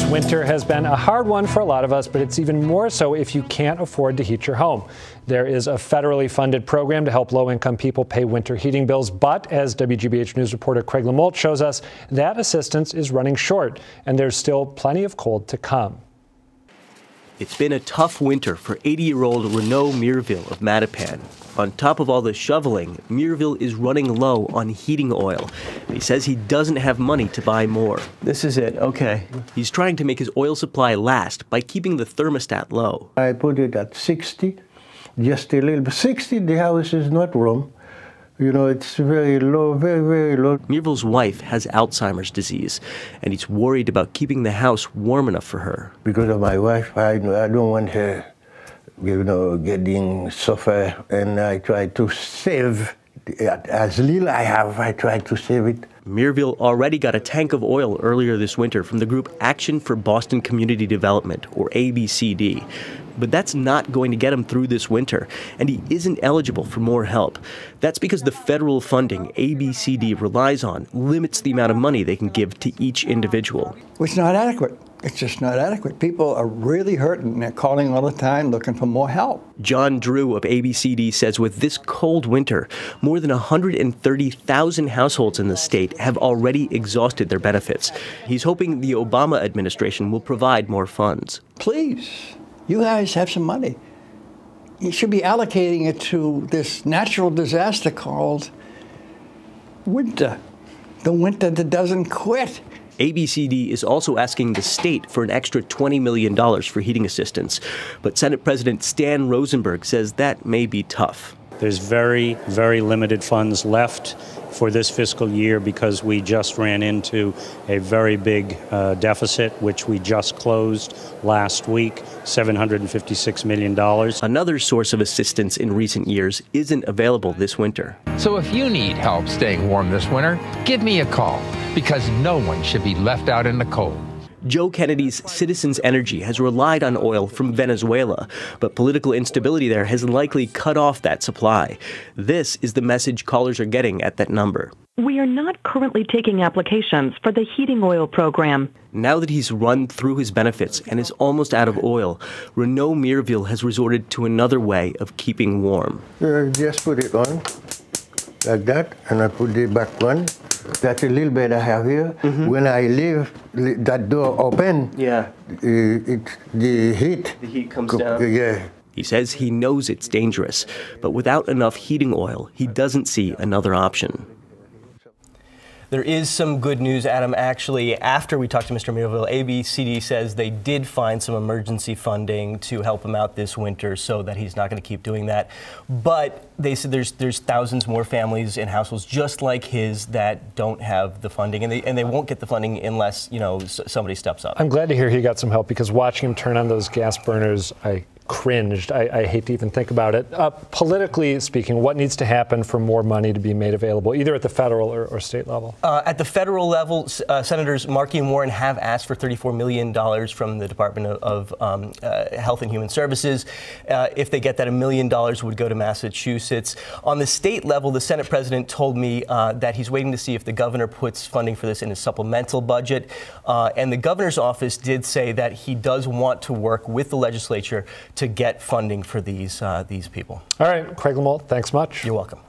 This winter has been a hard one for a lot of us, but it's even more so if you can't afford to heat your home. There is a federally funded program to help low-income people pay winter heating bills, but as WGBH News reporter Craig Lamolt shows us, that assistance is running short, and there's still plenty of cold to come. It's been a tough winter for 80-year-old Renaud Mirville of Mattapan. On top of all the shoveling, Mirville is running low on heating oil. He says he doesn't have money to buy more. This is it, okay. He's trying to make his oil supply last by keeping the thermostat low. I put it at 60, just a little bit. 60, the house is not warm. You know, it's very low, very, very low. Mirville's wife has Alzheimer's disease, and he's worried about keeping the house warm enough for her. Because of my wife, I don't want her, getting suffer, and I try to save as little I have. I try to save it. Mirville already got a tank of oil earlier this winter from the group Action for Boston Community Development, or ABCD. But that's not going to get him through this winter, and he isn't eligible for more help. That's because the federal funding ABCD relies on limits the amount of money they can give to each individual. It's not adequate. It's just not adequate. People are really hurting. They're calling all the time looking for more help. John Drew of ABCD says with this cold winter, more than 130,000 households in the state have already exhausted their benefits. He's hoping the Obama administration will provide more funds. Please, you guys have some money. You should be allocating it to this natural disaster called winter. The winter that doesn't quit. ABCD is also asking the state for an extra $20 million for heating assistance. But Senate President Stan Rosenberg says that may be tough. There's very, very limited funds left for this fiscal year because we just ran into a very big deficit, which we just closed last week, $756 million. Another source of assistance in recent years isn't available this winter. So if you need help staying warm this winter, give me a call, because no one should be left out in the cold. Joe Kennedy's Citizens Energy has relied on oil from Venezuela, but political instability there has likely cut off that supply. This is the message callers are getting at that number. We are not currently taking applications for the heating oil program. Now that he's run through his benefits and is almost out of oil, Renaud Mirville has resorted to another way of keeping warm. Just put it on like that, and I put it back on. That's a little bit I have here. Mm-hmm. When I leave that door open, the heat comes down. Yeah. He says he knows it's dangerous, but without enough heating oil, he doesn't see another option. There is some good news, Adam. Actually, after we talked to Mr. Mirville, ABCD says they did find some emergency funding to help him out this winter so that he's not going to keep doing that. But they said there's thousands more families and households just like his that don't have the funding, and they won't get the funding unless, somebody steps up. I'm glad to hear he got some help, because watching him turn on those gas burners, I cringed. I hate to even think about it. Politically speaking, what needs to happen for more money to be made available, either at the federal or state level? At the federal level, Senators Markey and Warren have asked for $34 million from the Department of Health and Human Services. If they get that, $1 million would go to Massachusetts. On the state level, the Senate president told me that he's waiting to see if the governor puts funding for this in his supplemental budget. And the governor's office did say that he does want to work with the legislature to get funding for these people. All right, Craig Lamolt, thanks much. You're welcome.